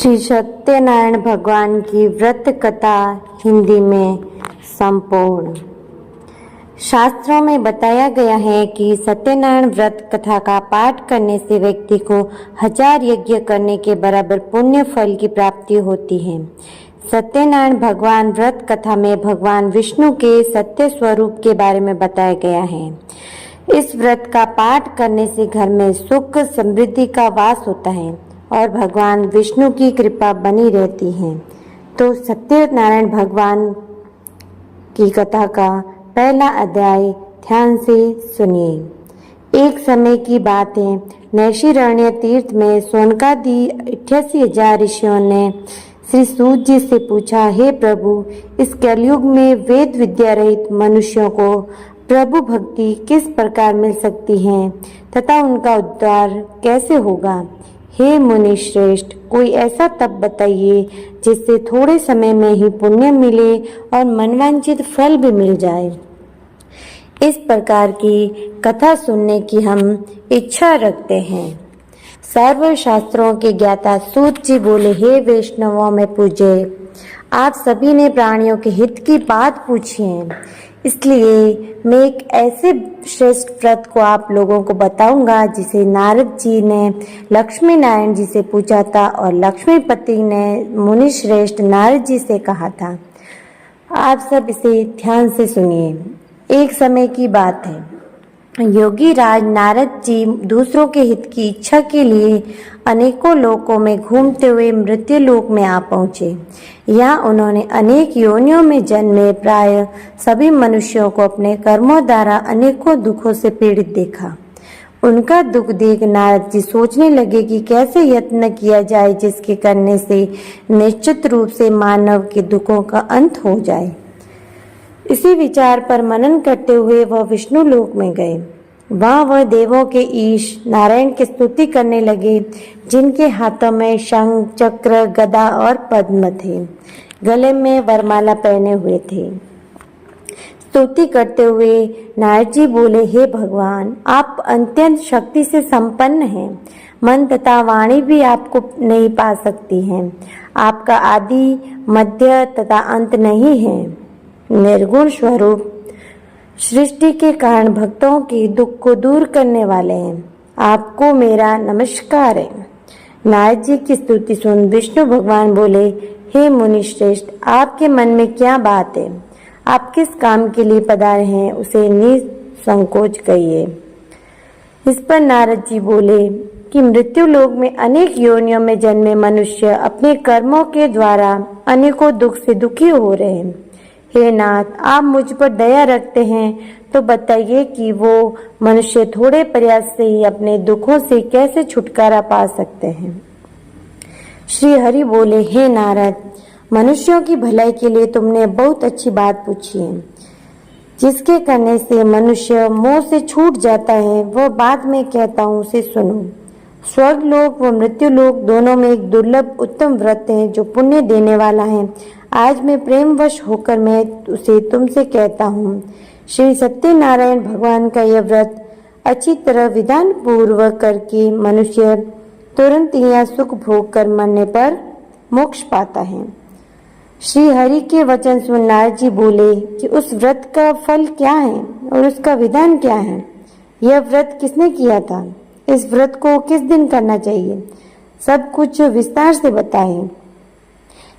श्री सत्यनारायण भगवान की व्रत कथा हिंदी में संपूर्ण। शास्त्रों में बताया गया है कि सत्यनारायण व्रत कथा का पाठ करने से व्यक्ति को 1000 यज्ञ करने के बराबर पुण्य फल की प्राप्ति होती है। सत्यनारायण भगवान व्रत कथा में भगवान विष्णु के सत्य स्वरूप के बारे में बताया गया है। इस व्रत का पाठ करने से घर में सुख समृद्धि का वास होता है और भगवान विष्णु की कृपा बनी रहती है। तो सत्यनारायण भगवान की कथा का पहला अध्याय ध्यान से सुनिए। एक समय की बात है, नैशिरण्य तीर्थ में सोनकादि 88,000 ऋषियों ने श्री सूत जी से पूछा, हे प्रभु, इस कलयुग में वेद विद्या रहित मनुष्यों को प्रभु भक्ति किस प्रकार मिल सकती है तथा उनका उद्धार कैसे होगा। हे मुनि श्रेष्ठ, कोई ऐसा तप बताइए जिससे थोड़े समय में ही पुण्य मिले और मनवांछित फल भी मिल जाए। इस प्रकार की कथा सुनने की हम इच्छा रखते हैं। सर्व शास्त्रों के ज्ञाता सूत जी बोले, हे वैष्णवों में पूज्य, आप सभी ने प्राणियों के हित की बात पूछी है, इसलिए मैं एक ऐसे श्रेष्ठ व्रत को आप लोगों को बताऊंगा जिसे नारद जी ने लक्ष्मी नारायण जी से पूछा था और लक्ष्मीपति ने मुनि श्रेष्ठ नारद जी से कहा था। आप सब इसे ध्यान से सुनिए। एक समय की बात है, योगी राज नारद जी दूसरों के हित की इच्छा के लिए अनेकों लोकों में घूमते हुए मृत्यु लोक में आ पहुँचे। यहाँ उन्होंने अनेक योनियों में जन्मे प्राय सभी मनुष्यों को अपने कर्मों द्वारा अनेकों दुखों से पीड़ित देखा। उनका दुख देख नारद जी सोचने लगे कि कैसे यत्न किया जाए जिसके करने से निश्चित रूप से मानव के दुखों का अंत हो जाए। इसी विचार पर मनन करते हुए वह विष्णु लोक में गए। वहाँ वह देवों के ईश नारायण की स्तुति करने लगे, जिनके हाथों में शंख चक्र गदा और पद्म थे, गले में वरमाला पहने हुए थे। स्तुति करते हुए नारद जी बोले, हे भगवान, आप अत्यंत शक्ति से संपन्न हैं, मन तथा वाणी भी आपको नहीं पा सकती हैं। आपका आदि मध्य तथा अंत नहीं है, निर्गुण स्वरूप सृष्टि के कारण भक्तों के दुख को दूर करने वाले हैं। आपको मेरा नमस्कार है। नारद जी की स्तुति सुन विष्णु भगवान बोले, हे मुनि श्रेष्ठ, आपके मन में क्या बात है? आप किस काम के लिए पधारे हैं, उसे निसंकोच कहिए। इस पर नारद जी बोले कि मृत्यु लोक में अनेक योनियों में जन्मे मनुष्य अपने कर्मों के द्वारा अनेकों दुख से दुखी हो रहे हैं। हे नाथ, आप मुझ पर दया रखते हैं तो बताइए कि वो मनुष्य थोड़े प्रयास से ही अपने दुखों से कैसे छुटकारा पा सकते हैं। श्री हरि बोले, हे नारद, मनुष्यों की भलाई के लिए तुमने बहुत अच्छी बात पूछी है। जिसके करने से मनुष्य मोह से छूट जाता है, वह बात मैं कहता हूँ, उसे सुनो। स्वर्ग लोक व मृत्यु लोक दोनों में एक दुर्लभ उत्तम व्रत है जो पुण्य देने वाला है। आज मैं प्रेमवश होकर मैं उसे तुमसे कहता हूँ। श्री सत्यनारायण भगवान का यह व्रत अच्छी तरह विधान पूर्वक करके मनुष्य तुरंत यहाँ सुख भोग कर मरने पर मोक्ष पाता है। श्री हरि के वचन सुन नारद जी बोले कि उस व्रत का फल क्या है और उसका विधान क्या है? यह व्रत किसने किया था? इस व्रत को किस दिन करना चाहिए? सब कुछ विस्तार से बताएं।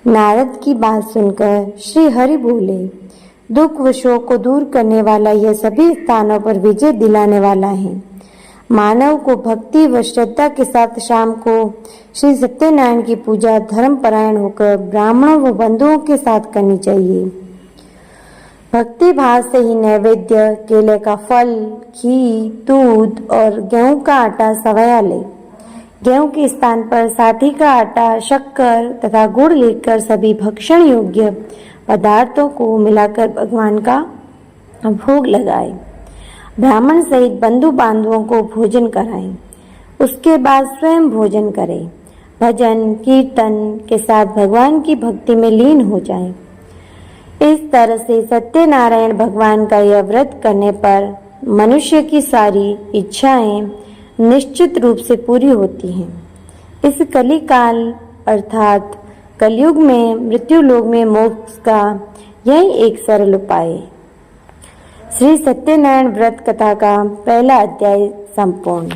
नारद की बात सुनकर श्री हरि बोले, दुख व शोक को दूर करने वाला यह सभी स्थानों पर विजय दिलाने वाला है। मानव को भक्ति व श्रद्धा के साथ शाम को श्री सत्यनारायण की पूजा धर्म परायण होकर ब्राह्मणों व बंधुओं के साथ करनी चाहिए। भक्ति भाव से ही नैवेद्य, केले का फल, घी, दूध और गेहूं का आटा सवया ले। गेहूं के स्थान पर साठी का आटा, शक्कर तथा गुड़ लेकर सभी भक्षण योग्य पदार्थों को मिलाकर भगवान का भोग लगाए। ब्राह्मण सहित बंधु बांधवों को भोजन कराएं। उसके बाद स्वयं भोजन करें। भजन कीर्तन के साथ भगवान की भक्ति में लीन हो जाएं। इस तरह से सत्यनारायण भगवान का यह व्रत करने पर मनुष्य की सारी इच्छाएं निश्चित रूप से पूरी होती हैं। इस कली काल अर्थात कलयुग में मृत्यु लोक में मोक्ष का यही एक सरल उपाय है। श्री सत्यनारायण व्रत कथा का पहला अध्याय संपूर्ण।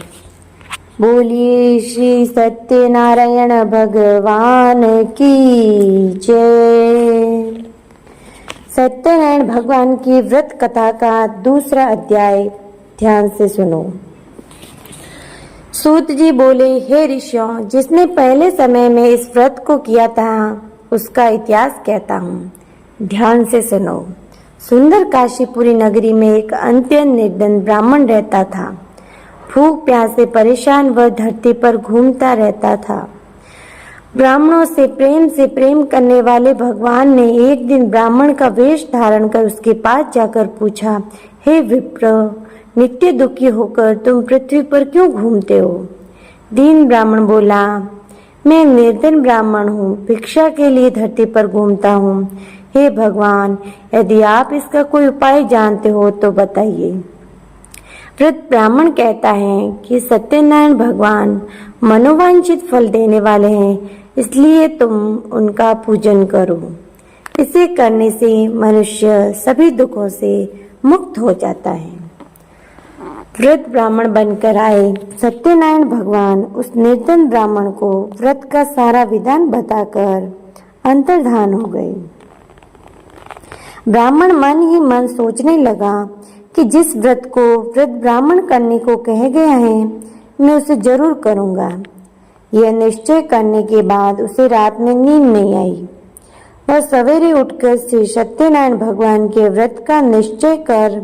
बोलिए श्री सत्यनारायण भगवान की जय। सत्यनारायण भगवान की व्रत कथा का दूसरा अध्याय ध्यान से सुनो। सूत जी बोले, हे ऋषियों, जिसने पहले समय में इस व्रत को किया था उसका इतिहास कहता हूँ, ध्यान से सुनो। सुंदर काशीपुरी नगरी में एक अत्यंत निर्धन ब्राह्मण रहता था। भूख प्यास से परेशान वह धरती पर घूमता रहता था। ब्राह्मणों से प्रेम करने वाले भगवान ने एक दिन ब्राह्मण का वेश धारण कर उसके पास जाकर पूछा, हे विप्र, नित्य दुखी होकर तुम पृथ्वी पर क्यों घूमते हो? दीन ब्राह्मण बोला, मैं निर्धन ब्राह्मण हूँ, भिक्षा के लिए धरती पर घूमता हूँ। हे भगवान, यदि आप इसका कोई उपाय जानते हो तो बताइए। वृद्ध ब्राह्मण कहता है कि सत्यनारायण भगवान मनोवांछित फल देने वाले हैं, इसलिए तुम उनका पूजन करो। इसे करने से मनुष्य सभी दुखों से मुक्त हो जाता है। वृद्ध ब्राह्मण बनकर आए सत्यनारायण भगवान उस निर्धन ब्राह्मण को व्रत का सारा विधान बताकर अंतर्धान हो गए। ब्राह्मण मन ही मन सोचने लगा कि जिस व्रत को वृद्ध ब्राह्मण करने को कह गया है, मैं उसे जरूर करूंगा। यह निश्चय करने के बाद उसे रात में नींद नहीं आई। वह सवेरे उठकर श्री सत्यनारायण भगवान के व्रत का निश्चय कर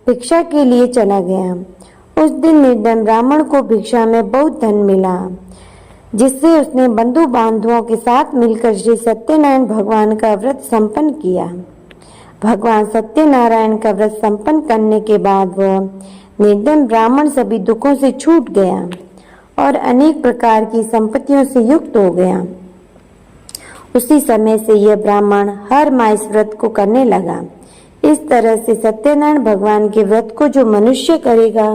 भिक्षा के लिए चला गया। उस दिन निर्धन ब्राह्मण को भिक्षा में बहुत धन मिला, जिससे उसने बंधु बांधवों के साथ मिलकर श्री सत्यनारायण भगवान का व्रत संपन्न किया। भगवान सत्यनारायण का व्रत संपन्न करने के बाद वह निर्धन ब्राह्मण सभी दुखों से छूट गया और अनेक प्रकार की संपत्तियों से युक्त हो गया। उसी समय से यह ब्राह्मण हर माह इस व्रत को करने लगा। इस तरह से सत्यनारायण भगवान के व्रत को जो मनुष्य करेगा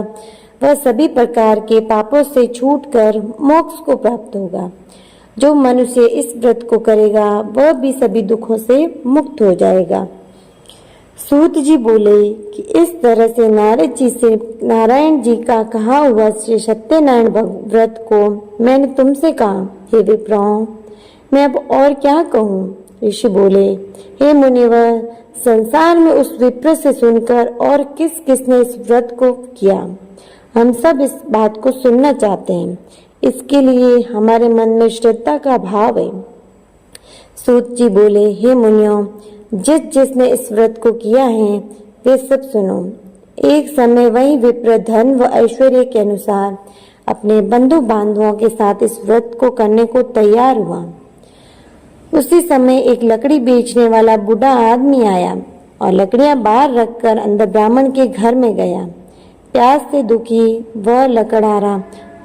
वह सभी प्रकार के पापों से छूटकर मोक्ष को प्राप्त होगा। जो मनुष्य इस व्रत को करेगा वह भी सभी दुखों से मुक्त हो जाएगा। सूत जी बोले कि इस तरह से नारायण जी का कहा हुआ श्री सत्यनारायण व्रत को मैंने तुमसे कहा, हे विप्रों, मैं अब और क्या कहूँ? ऋषि बोले, हे मुनिवर, संसार में उस विप्र से सुनकर और किस किसने इस व्रत को किया, हम सब इस बात को सुनना चाहते हैं। इसके लिए हमारे मन में श्रद्धा का भाव है। सूत जी बोले, हे मुनियों, जिसने इस व्रत को किया है वे सब सुनो। एक समय वही विप्र धन व ऐश्वर्य के अनुसार अपने बंधु बांधवों के साथ इस व्रत को करने को तैयार हुआ। उसी समय एक लकड़ी बेचने वाला बूढ़ा आदमी आया और लकड़ियां बाहर रखकर अंदर ब्राह्मण के घर में गया। प्यास से दुखी वह लकड़हारा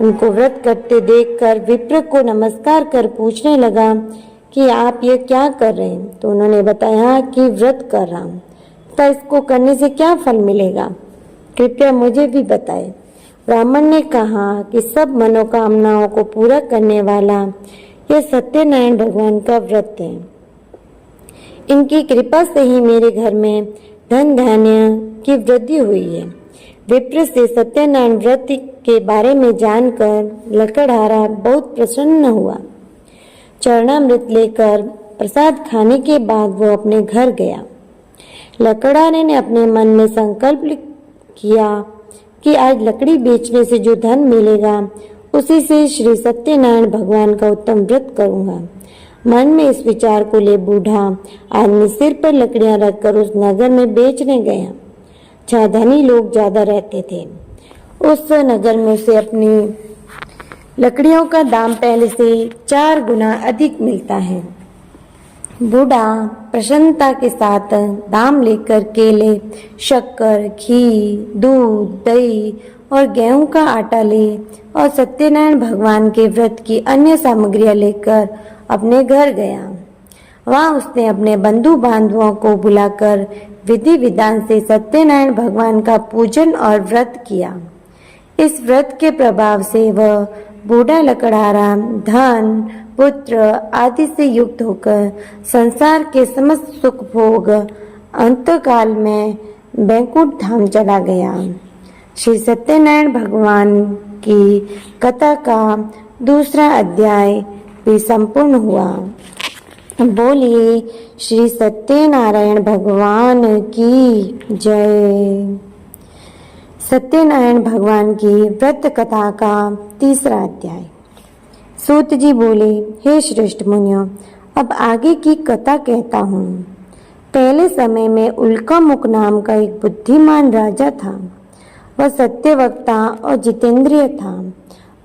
उनको व्रत करते देखकर विप्र को नमस्कार कर पूछने लगा कि आप ये क्या कर रहे हैं? तो उन्होंने बताया कि व्रत कर रहा हूँ। तो इसको करने से क्या फल मिलेगा, कृपया मुझे भी बताए। ब्राह्मण ने कहा कि सब मनोकामनाओं को पूरा करने वाला यह सत्यनारायण भगवान का व्रत है। इनकी कृपा से ही मेरे घर में धन धान्य की वृद्धि हुई है। विप्र से सत्यनारायण व्रत के बारे में जानकर लकड़हारा बहुत प्रसन्न हुआ। चरणामृत लेकर प्रसाद खाने के बाद वो अपने घर गया। लकड़हारे ने अपने मन में संकल्प किया कि आज लकड़ी बेचने से जो धन मिलेगा उसी से श्री सत्यनारायण भगवान का उत्तम व्रत करूंगा। मन में इस विचार को ले बूढ़ा आदमी सिर पर लकड़ियां रखकर उस नगर में बेचने गया जहाँ धनी लोग ज्यादा रहते थे। उस नगर में उसे अपनी लकड़ियों का दाम पहले से 4 गुना अधिक मिलता है। बूढ़ा प्रसन्नता के साथ दाम लेकर केले, शक्कर, घी, दूध, दही और गेहूं का आटा ले और सत्यनारायण भगवान के व्रत की अन्य सामग्रियां लेकर अपने घर गया। वहां उसने अपने बंधु बांधवों को बुलाकर विधि विधान से सत्यनारायण भगवान का पूजन और व्रत किया। इस व्रत के प्रभाव से वह बूढ़ा लकड़हारा धन, पुत्र आदि से युक्त होकर संसार के समस्त सुख भोग अंतकाल में बैकुंठ धाम चला गया। श्री सत्यनारायण भगवान की कथा का दूसरा अध्याय भी संपूर्ण हुआ। बोलिए श्री सत्यनारायण भगवान की जय। सत्यनारायण भगवान की व्रत कथा का तीसरा अध्याय। सूत जी बोले, हे श्रेष्ठ मुनियों, अब आगे की कथा कहता हूँ। पहले समय में उल्कामुख नाम का एक बुद्धिमान राजा था। वह सत्यवक्ता और जितेंद्रिय था।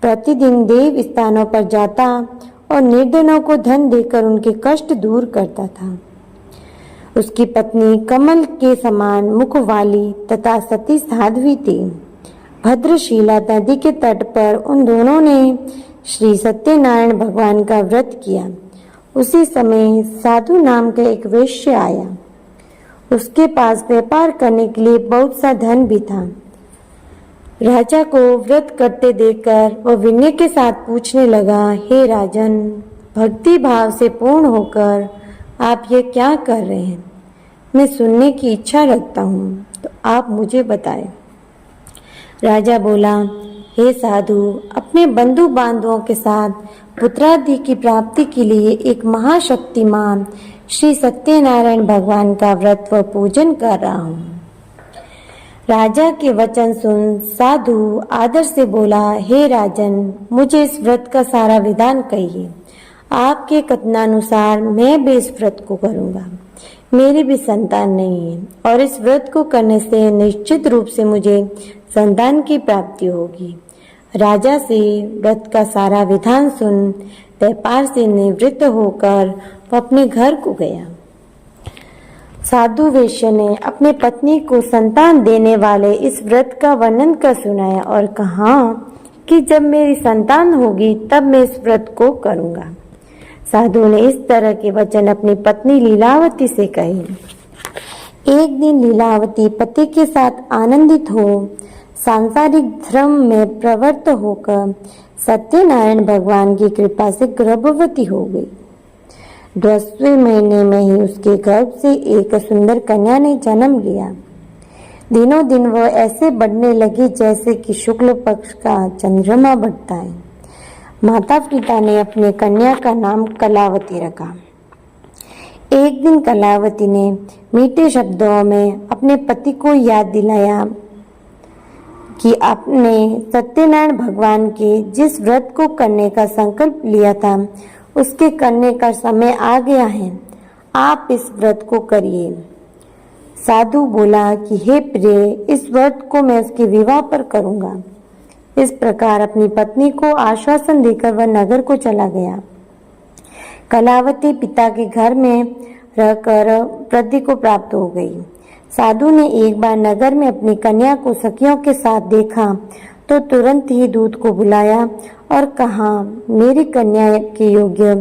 प्रतिदिन देव स्थानों पर जाता और निर्धनों को धन देकर उनके कष्ट दूर करता था। उसकी पत्नी कमल के समान मुख वाली तथा सती साध्वी थी। भद्रशीला नदी के तट पर उन दोनों ने श्री सत्यनारायण भगवान का व्रत किया। उसी समय साधु नाम का एक वैश्य आया। उसके पास व्यापार करने के लिए बहुत सा धन भी था। राजा को व्रत करते देखकर वह विनय के साथ पूछने लगा, हे राजन, भक्ति भाव से पूर्ण होकर आप ये क्या कर रहे हैं? मैं सुनने की इच्छा रखता हूँ, तो आप मुझे बताएं। राजा बोला, हे साधु, अपने बंधु बांधवों के साथ पुत्रादि की प्राप्ति के लिए एक महाशक्तिमान श्री सत्यनारायण भगवान का व्रत व पूजन कर रहा हूँ। राजा के वचन सुन साधु आदर से बोला, हे राजन, मुझे इस व्रत का सारा विधान कहिए। आपके कथनानुसार मैं भी इस व्रत को करूँगा। मेरी भी संतान नहीं है और इस व्रत को करने से निश्चित रूप से मुझे संतान की प्राप्ति होगी। राजा से व्रत का सारा विधान सुन व्यापार से निवृत्त होकर वह अपने घर को गया। साधु वैश्य ने अपने पत्नी को संतान देने वाले इस व्रत का वर्णन कर सुनाया और कहा कि जब मेरी संतान होगी तब मैं इस व्रत को करूँगा। साधु ने इस तरह के वचन अपनी पत्नी लीलावती से कहे। एक दिन लीलावती पति के साथ आनंदित हो सांसारिक धर्म में प्रवृत्त होकर सत्यनारायण भगवान की कृपा से गर्भवती हो गई। 10वें महीने में ही उसके गर्भ से एक सुंदर कन्या ने जन्म लिया। दिनों दिन वह ऐसे बढ़ने लगी जैसे कि शुक्ल पक्ष का चंद्रमा बढ़ता है। माता पिता ने अपने कन्या का नाम कलावती रखा। एक दिन कलावती ने मीठे शब्दों में अपने पति को याद दिलाया कि आपने सत्यनारायण भगवान के जिस व्रत को करने का संकल्प लिया था उसके करने का समय आ गया है। आप इस व्रत को करिए। साधु बोला कि हे प्रिय, इस व्रत को मैं उसके विवाह पर करूँगा। इस प्रकार अपनी पत्नी को आश्वासन देकर वह नगर को चला गया। कलावती पिता के घर में रहकर वृद्धि को प्राप्त हो गई। साधु ने एक बार नगर में अपनी कन्या को सखियों के साथ देखा तो तुरंत ही दूत को बुलाया और कहा, मेरी कन्या के योग्य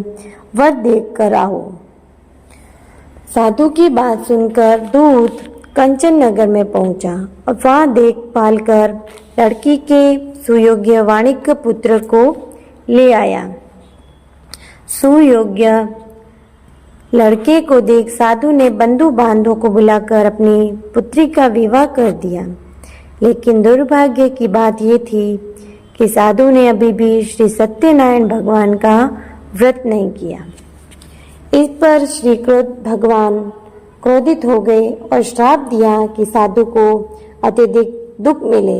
वर देख कर आओ। साधु की बात सुनकर दूत कंचन नगर में पहुंचा और वहां देखभाल कर लड़की के सुयोग्य वाणिज्य पुत्र को ले आया। सुयोग्य लड़के को देख साधु ने बंधु बांधवों को बुलाकर अपनी पुत्री का विवाह कर दिया। लेकिन दुर्भाग्य की बात यह थी कि साधु ने अभी भी श्री सत्यनारायण भगवान का व्रत नहीं किया। इस पर श्री भगवान क्रोधित हो गए और श्राप दिया कि साधु को अत्यधिक दुख मिले।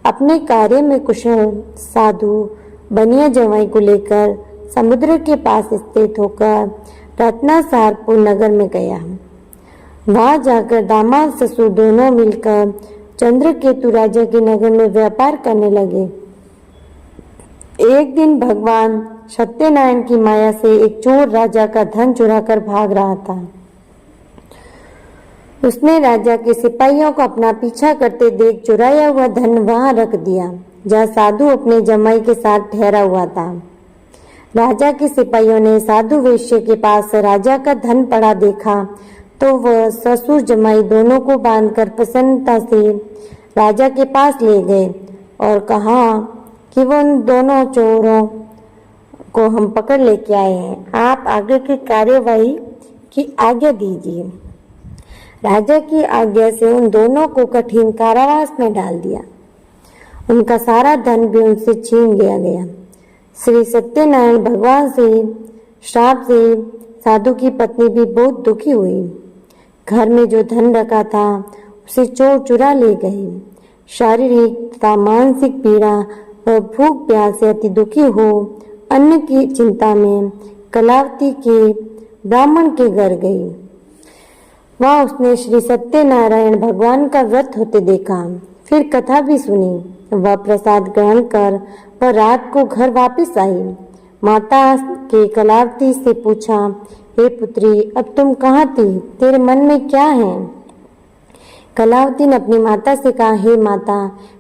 अपने कार्य में कुशल साधु बनिया जवाई को लेकर समुद्र के पास स्थित होकर रत्नासारपुर नगर में गया। वहां जाकर दामाद ससुर दोनों मिलकर चंद्रकेतु राजा के नगर में व्यापार करने लगे। एक दिन भगवान सत्यनारायण की माया से एक चोर राजा का धन चुराकर भाग रहा था। उसने राजा के सिपाहियों को अपना पीछा करते देख चुराया हुआ धन वहां रख दिया जहां साधु अपने जमाई के साथ ठहरा हुआ था। राजा के सिपाहियों ने साधु वैश्य के पास राजा का धन पड़ा देखा तो वह ससुर जमाई दोनों को बांधकर प्रसन्नता से राजा के पास ले गए और कहा कि वह उन दोनों चोरों को हम पकड़ लेके आए हैं। आप आगे की कार्यवाही की आज्ञा दीजिए। राजा की आज्ञा से उन दोनों को कठिन कारावास में डाल दिया। उनका सारा धन भी उनसे छीन लिया गया। श्री सत्यनारायण भगवान से श्राप से साधु की पत्नी भी बहुत दुखी हुई। घर में जो धन रखा था उसे चोर चुरा ले गए। शारीरिक तथा मानसिक पीड़ा और भूख प्यास से अति दुखी हो अन्न की चिंता में कलावती के ब्राह्मण के घर गई। वहां उसने श्री सत्यनारायण भगवान का व्रत होते देखा। फिर कथा भी सुनी। वह प्रसाद ग्रहण कर वह रात को घर वापस आई। माता के कलावती से पूछा, हे पुत्री, अब तुम कहाँ थी? तेरे मन में क्या है? कलावती ने अपनी माता से कहा, हे माता,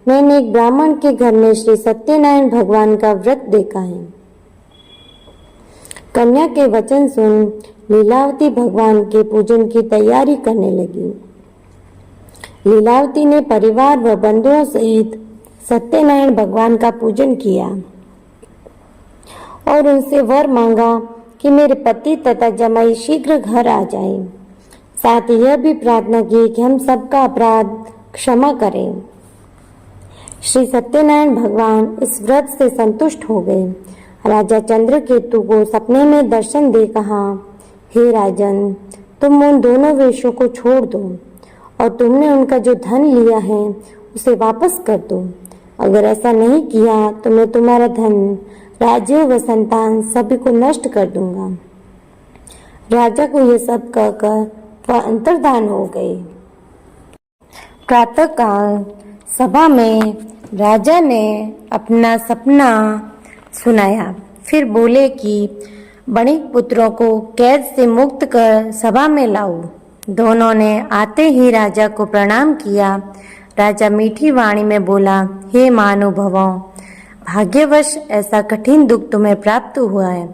मैंने एक ब्राह्मण के घर में श्री सत्यनारायण भगवान का व्रत देखा है। कन्या के वचन सुन लीलावती भगवान के पूजन की तैयारी करने लगी। लीलावती ने परिवार व बंधुओं सहित सत्यनारायण भगवान का पूजन किया और उनसे वर मांगा कि मेरे पति तथा जमाई शीघ्र घर आ जाए। साथ ही यह भी प्रार्थना की कि हम सबका अपराध क्षमा करें। श्री सत्यनारायण भगवान इस व्रत से संतुष्ट हो गए। राजा चंद्रकेतु को सपने में दर्शन दे कहा, हे राजन, तुम उन दोनों वेश्यों को छोड़ दो और तुमने उनका जो धन लिया है उसे वापस कर दो। अगर ऐसा नहीं किया तो मैं तुम्हारा धन, राज्य व संतान सभी को नष्ट कर दूंगा। राजा को यह सब कहकर वह अंतर्धान हो गए। प्रातःकाल सभा में राजा ने अपना सपना सुनाया। फिर बोले कि बणिक पुत्रों को कैद से मुक्त कर सभा में लाओ। दोनों ने आते ही राजा को प्रणाम किया। राजा मीठी वाणी में बोला, हे महानुभावों, भाग्यवश ऐसा कठिन दुख तुम्हें प्राप्त हुआ है,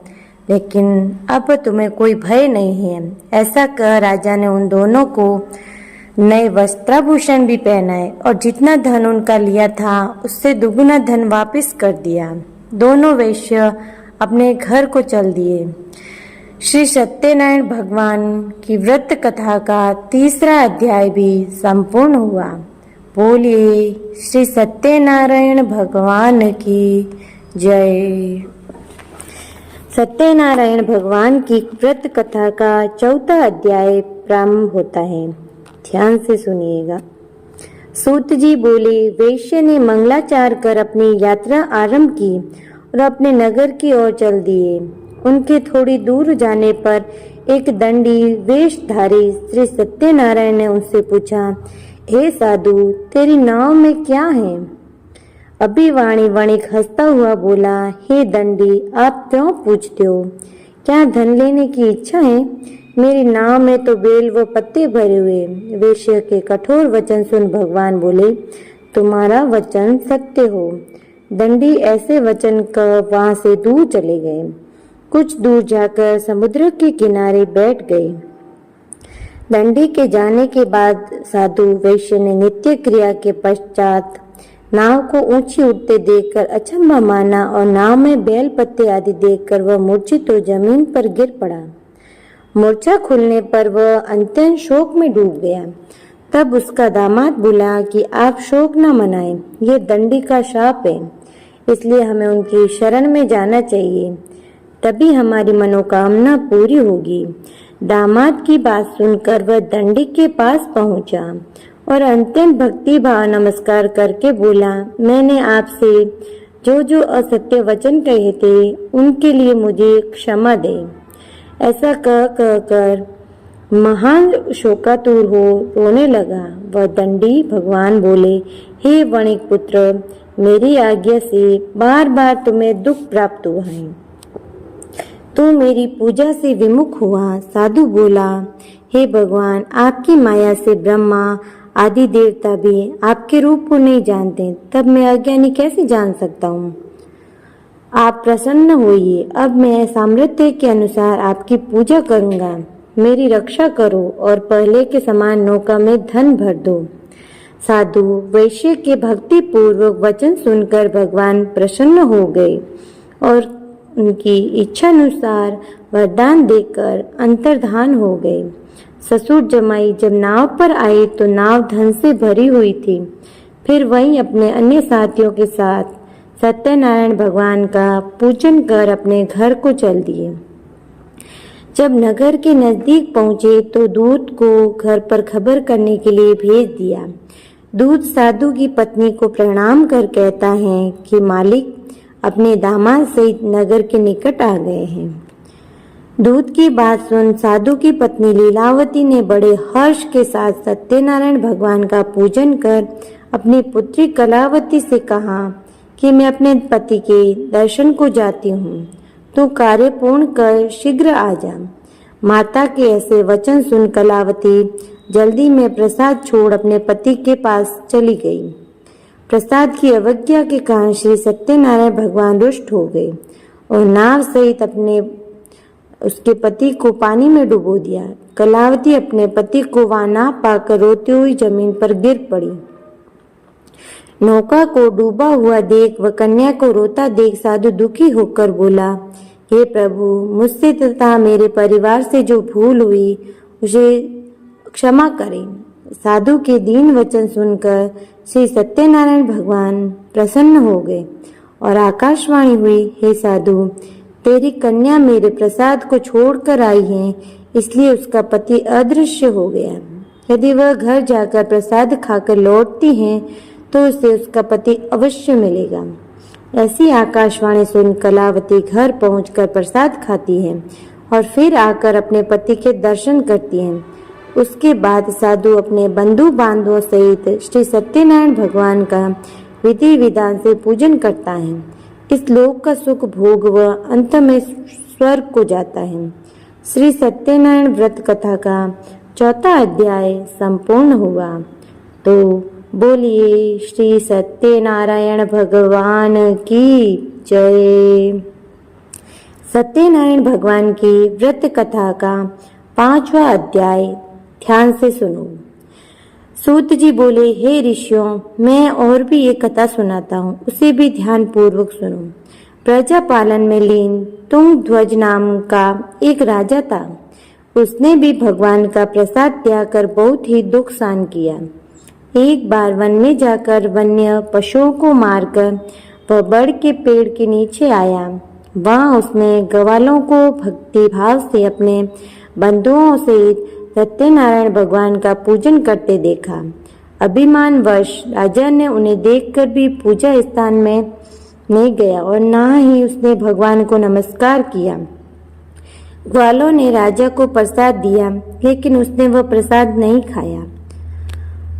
लेकिन अब तुम्हें कोई भय नहीं है। ऐसा कह राजा ने उन दोनों को नए वस्त्राभूषण भी पहनाए और जितना धन उनका लिया था उससे दुगुना धन वापस कर दिया। दोनों वैश्य अपने घर को चल दिए। श्री सत्यनारायण भगवान की व्रत कथा का तीसरा अध्याय भी संपूर्ण हुआ। बोलिए श्री सत्यनारायण भगवान की जय। सत्यनारायण भगवान की व्रत कथा का चौथा अध्याय प्रारंभ होता है। ध्यान से सुनिएगा। सूत जी बोले, वैश्य ने मंगलाचार कर अपनी यात्रा आरंभ की और अपने नगर की ओर चल दिए। उनके थोड़ी दूर जाने पर एक दंडी वेशधारी श्री सत्यनारायण ने उनसे पूछा, हे साधु, तेरी नाव में क्या है? अभिवाणी वणिक हंसता हुआ बोला, हे दंडी, आप क्यों पूछते हो? क्या धन लेने की इच्छा है? मेरी नाव में तो बेल व पत्ते भरे हुए। वेश्य के कठोर वचन सुन भगवान बोले, तुम्हारा वचन सत्य हो। दंडी ऐसे वचन कर वहां से दूर चले गए। कुछ दूर जाकर समुद्र के किनारे बैठ गए। दंडी के जाने के बाद साधु वैश्य ने नित्य क्रिया के पश्चात नाव को ऊंची उठते देखकर अचंभा माना और नाव में बेल पत्ते आदि देखकर वह मूर्छित हो जमीन पर गिर पड़ा। मूर्छा खुलने पर वह अत्यंत शोक में डूब गया। तब उसका दामाद बोला कि आप शोक न मनाएं, ये दंडी का शाप है, इसलिए हमें उनकी शरण में जाना चाहिए, तभी हमारी मनोकामना पूरी होगी। दामाद की बात सुनकर वह दंडी के पास पहुंचा और अत्यंत भक्ति भाव नमस्कार करके बोला, मैंने आपसे जो जो असत्य वचन कहे थे उनके लिए मुझे क्षमा दे। ऐसा कह कर महान शोकातुर हो रोने लगा। वह दंडी भगवान बोले, हे वणिक पुत्र, मेरी आज्ञा से बार बार तुम्हें दुख प्राप्त हुआ है, तू मेरी पूजा से विमुख हुआ। साधु बोला, हे भगवान, आपकी माया से ब्रह्मा आदि देवता भी आपके रूप को नहीं जानते, तब मैं अज्ञानी कैसे जान सकता हूँ? आप प्रसन्न होइए, अब मैं सामर्थ्य के अनुसार आपकी पूजा करूँगा। मेरी रक्षा करो और पहले के समान नौका में धन भर दो। साधु वैश्य के भक्ति पूर्वक वचन सुनकर भगवान प्रसन्न हो गए और उनकी इच्छानुसार वरदान देकर अंतर्धान हो गए। ससुर जमाई जब नाव पर आए तो नाव धन से भरी हुई थी। फिर वहीं अपने अन्य साथियों के साथ सत्यनारायण भगवान का पूजन कर अपने घर को चल दिए। जब नगर के नजदीक पहुंचे तो दूत को घर पर खबर करने के लिए भेज दिया। दूत साधु की पत्नी को प्रणाम कर कहता है कि मालिक अपने दामाद सहित नगर के निकट आ गए हैं। दूत की बात सुन साधु की पत्नी लीलावती ने बड़े हर्ष के साथ सत्यनारायण भगवान का पूजन कर अपनी पुत्री कलावती से कहा कि मैं अपने पति के दर्शन को जाती हूँ, तो कार्य पूर्ण कर शीघ्र आ जा। माता के ऐसे वचन सुन कलावती जल्दी में प्रसाद छोड़ अपने पति के पास चली गई। प्रसाद की अवज्ञा के कारण श्री सत्यनारायण भगवान रुष्ट हो गए और नाव सहित उसके पति को पानी में डुबो दिया। कलावती अपने पति को वहां ना पाकर रोती हुई जमीन पर गिर पड़ी। नौका को डूबा हुआ देख व कन्या को रोता देख साधु दुखी होकर बोला, हे प्रभु, मुझसे तथा मेरे परिवार से जो भूल हुई उसे क्षमा करें। साधु के दीन वचन सुनकर श्री सत्यनारायण भगवान प्रसन्न हो गए और आकाशवाणी हुई, हे साधु, तेरी कन्या मेरे प्रसाद को छोड़कर आई है, इसलिए उसका पति अदृश्य हो गया। यदि वह घर जाकर प्रसाद खाकर लौटती है तो उसे उसका पति अवश्य मिलेगा। ऐसी आकाशवाणी सुन कलावती घर पहुंचकर प्रसाद खाती है और फिर आकर अपने पति के दर्शन करती है। उसके बाद साधु अपने बंधु बांधवों सहित श्री सत्यनारायण भगवान का विधि विधान से पूजन करता है। इस लोक का सुख भोग व अंत में स्वर्ग को जाता है। श्री सत्यनारायण व्रत कथा का 4था अध्याय संपूर्ण हुआ। तो बोलिए श्री सत्यनारायण भगवान की जय। सत्यनारायण भगवान की व्रत कथा का 5वां अध्याय ध्यान से सुनो। सूत जी बोले, हे ऋषियों, मैं और भी एक कथा सुनाता हूँ, उसे भी ध्यान पूर्वक सुनो। प्रजा पालन में लीन तुंग ध्वज नाम का एक राजा था। उसने भी भगवान का प्रसाद त्याग कर बहुत ही दुख सहन किया। एक बार वन में जाकर वन्य पशुओं को मारकर वह बड़ के पेड़ के नीचे आया। वहां उसने ग्वालों को भक्ति भाव से अपने बंधुओं सहित सत्यनारायण भगवान का पूजन करते देखा। अभिमानवश राजा ने उन्हें देखकर भी पूजा स्थान में नहीं गया और ना ही उसने भगवान को नमस्कार किया। ग्वालों ने राजा को प्रसाद दिया, लेकिन उसने वह प्रसाद नहीं खाया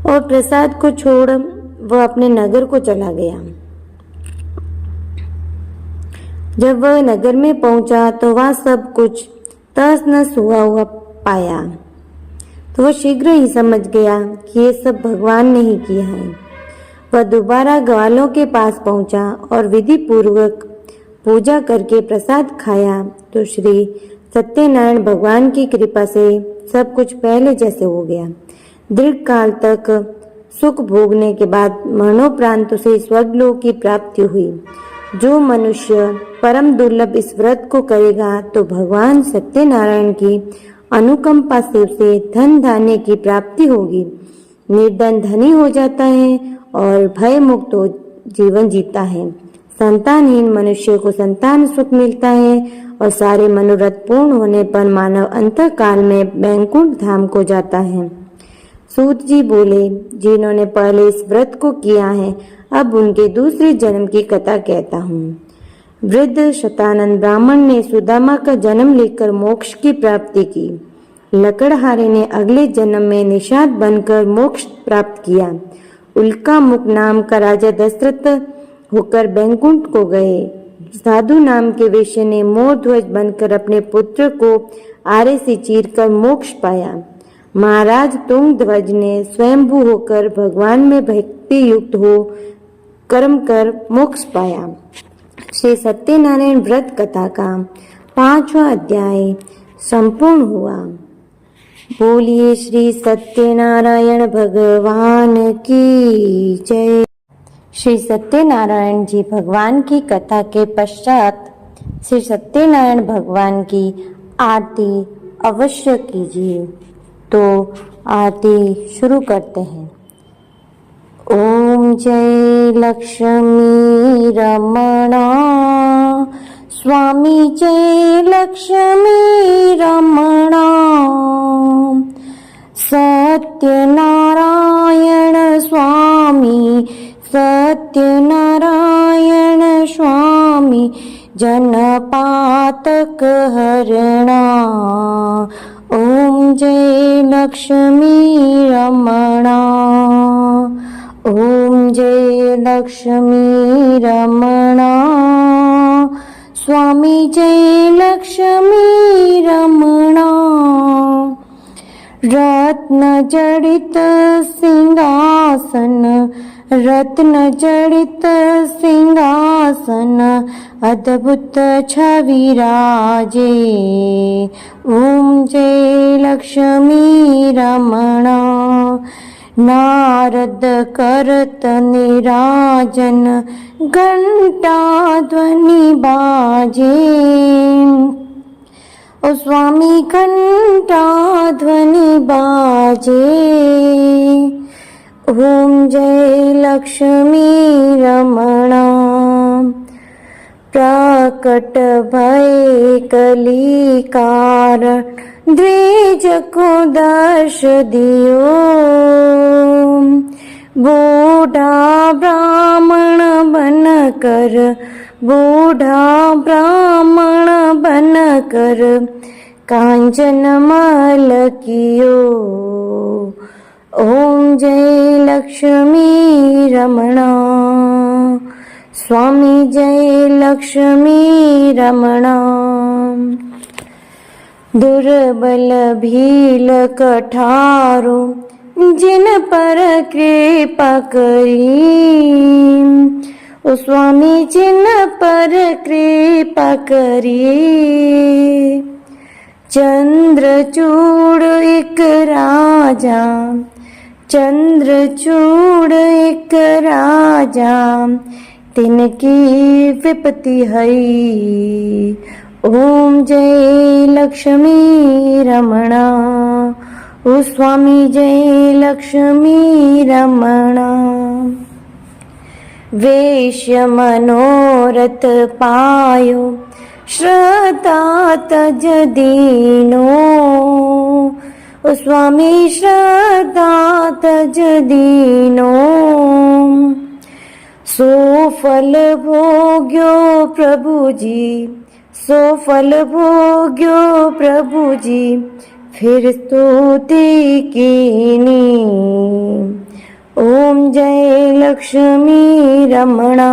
और प्रसाद को छोड़ वह अपने नगर को चला गया। जब वह नगर में पहुंचा तो वह सब कुछ तहस नहस हुआ पाया, तो वह शीघ्र ही समझ गया कि ये सब भगवान ने ही किया है। वह दोबारा ग्वालों के पास पहुंचा और विधि पूर्वक पूजा करके प्रसाद खाया तो श्री सत्यनारायण भगवान की कृपा से सब कुछ पहले जैसे हो गया। दीर्घ काल तक सुख भोगने के बाद मरणोपरांत उसे स्वर्गलोक की प्राप्ति हुई। जो मनुष्य परम दुर्लभ इस व्रत को करेगा तो भगवान सत्यनारायण की अनुकंपा से उसे धन धान्य की प्राप्ति होगी। निर्धन धनी हो जाता है और भय मुक्त हो जीवन जीता है। संतानहीन मनुष्य को संतान सुख मिलता है और सारे मनोरथ पूर्ण होने पर मानव अंत काल में बैकुंठ धाम को जाता है। सूत जी बोले, जिन्होंने पहले इस व्रत को किया है, अब उनके दूसरे जन्म की कथा कहता हूँ। वृद्ध शतानंद ब्राह्मण ने सुदामा का जन्म लेकर मोक्ष की प्राप्ति की। लकड़हारे ने अगले जन्म में निषाद बनकर मोक्ष प्राप्त किया। उल्का मुख नाम का राजा दशरथ होकर बैकुंठ को गए। साधु नाम के वैश्य ने मोर ध्वज बनकर अपने पुत्र को आरे से चीरकर मोक्ष पाया। महाराज तुंग ध्वज ने स्वयंभू होकर भगवान में भक्ति युक्त हो कर्म कर मोक्ष पाया। श्री सत्यनारायण व्रत कथा का 5वां अध्याय संपूर्ण हुआ। बोलिए श्री सत्यनारायण भगवान की जय। श्री सत्यनारायण जी भगवान की कथा के पश्चात श्री सत्यनारायण भगवान की आरती अवश्य कीजिए। तो आरती शुरू करते हैं। ओम जय लक्ष्मी रमणा, स्वामी जय लक्ष्मी रमणा, सत्यनारायण स्वामी, सत्यनारायण स्वामी, जनपातक हरणा। ओम जय लक्ष्मी रमणा, ओम जय लक्ष्मी रमणा, स्वामी जय लक्ष्मी रमणा। रत्न जड़ित सिंहासन, रत्न जड़ित सिंहासन, अद्भुत छवि राजे। ओम जय लक्ष्मी रमणा, नारद करत निराजन, घंटा ध्वनि बाजे। ओ स्वामी घंटा ध्वनि बाजे। ओम जय लक्ष्मी रमणा, प्रकट भय कलिकार, द्विज को दर्श दियो। बूढ़ा ब्राह्मण बन कर, बूढ़ा ब्राह्मण बन कर, कांचन मल कियो। ओम जय लक्ष्मी रमणा, स्वामी जय लक्ष्मी रमणा। दुर्बल भील कठारो, जिन पर कृपा करी। ओ स्वामी जिन पर कृपा करी। चंद्रचूड़ एक राजा, चंद्रचूड़ एक राजा, तिनकी विपत्ति हई। ओम जय लक्ष्मी रमणा, ओ स्वामी जय लक्ष्मी रमणा। वेश्य मनोरथ पायो, श्रद्धा तज दीनो। ओ स्वामी श्रद्धा तज दीनो। सो फल भोग्यो प्रभु जी, सो फल भोग्यो प्रभु जी, फिर स्तुति कीनी। ओम जय लक्ष्मी रमणा,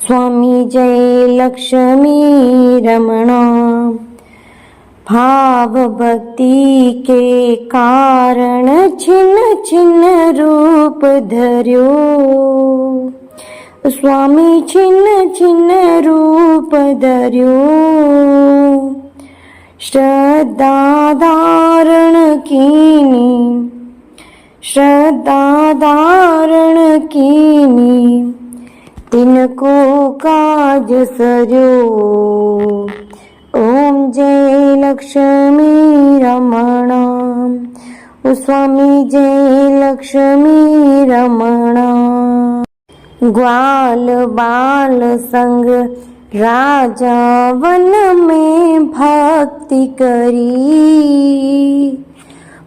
स्वामी जय लक्ष्मी रमणा। भाव भक्ति के कारण छिन्न छिन्न रूप धर्यो। स्वामी छिन्न छिन्न रूप धर्यो। श्रद्धा धारण कीनी, श्रद्धा धारण कीनी, तिनको काज सर्यो। ओम जय लक्ष्मी रमणा, ओ स्वामी जय लक्ष्मी रमणा। ग्वाल बाल संग राजा वन में भक्ति करी।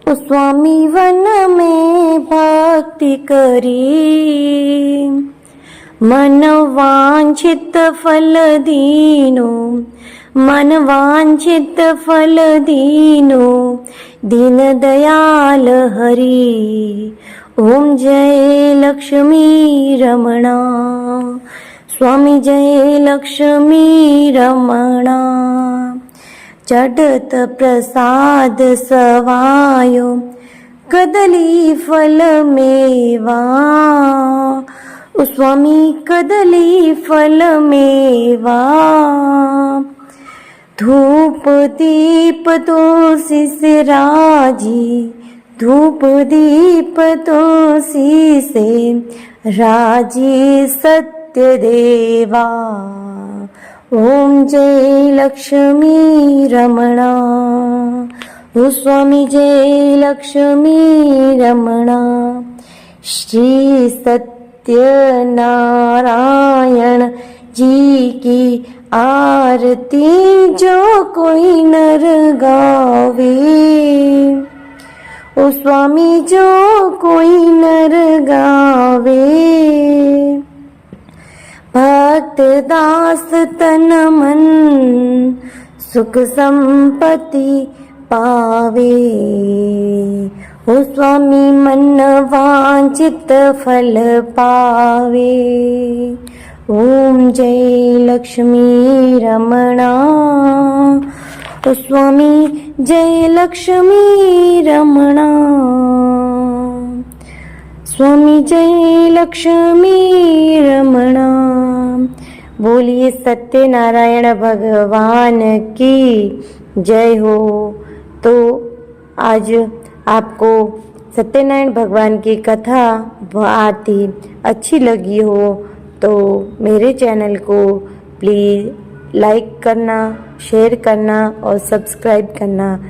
ओ स्वामी वन में भक्ति करी। मन वांछित फल दीनो, मन वांछित फल दीनो, दीन दयाल हरि। ओम जय लक्ष्मी रमणा, स्वामी जय लक्ष्मी रमणा। चढ़त प्रसाद सवायो, कदली फल मेवा। ओ स्वामी कदली फल मेवा। धूप दीप तुलसी से राजी, धूप दीप तुलसी से राजी सत्य देवा। ओम जय लक्ष्मी रमणा। ओ स्वामी जय लक्ष्मी रमणा। श्री सत्यनारायण जी की आरती जो कोई नर गावे। ओ स्वामी जो कोई नर गावे। भक्त दास तन मन सुख संपत्ति पावे। ओ स्वामी मन वांछित फल पावे। ओम जय लक्ष्मी रमणा। ओ स्वामी जय लक्ष्मी रमणा। स्वामी जय लक्ष्मी रमणा। बोलिए सत्यनारायण भगवान की जय हो। तो आज आपको सत्यनारायण भगवान की कथा व आरती अच्छी लगी हो तो मेरे चैनल को प्लीज़ लाइक करना, शेयर करना और सब्सक्राइब करना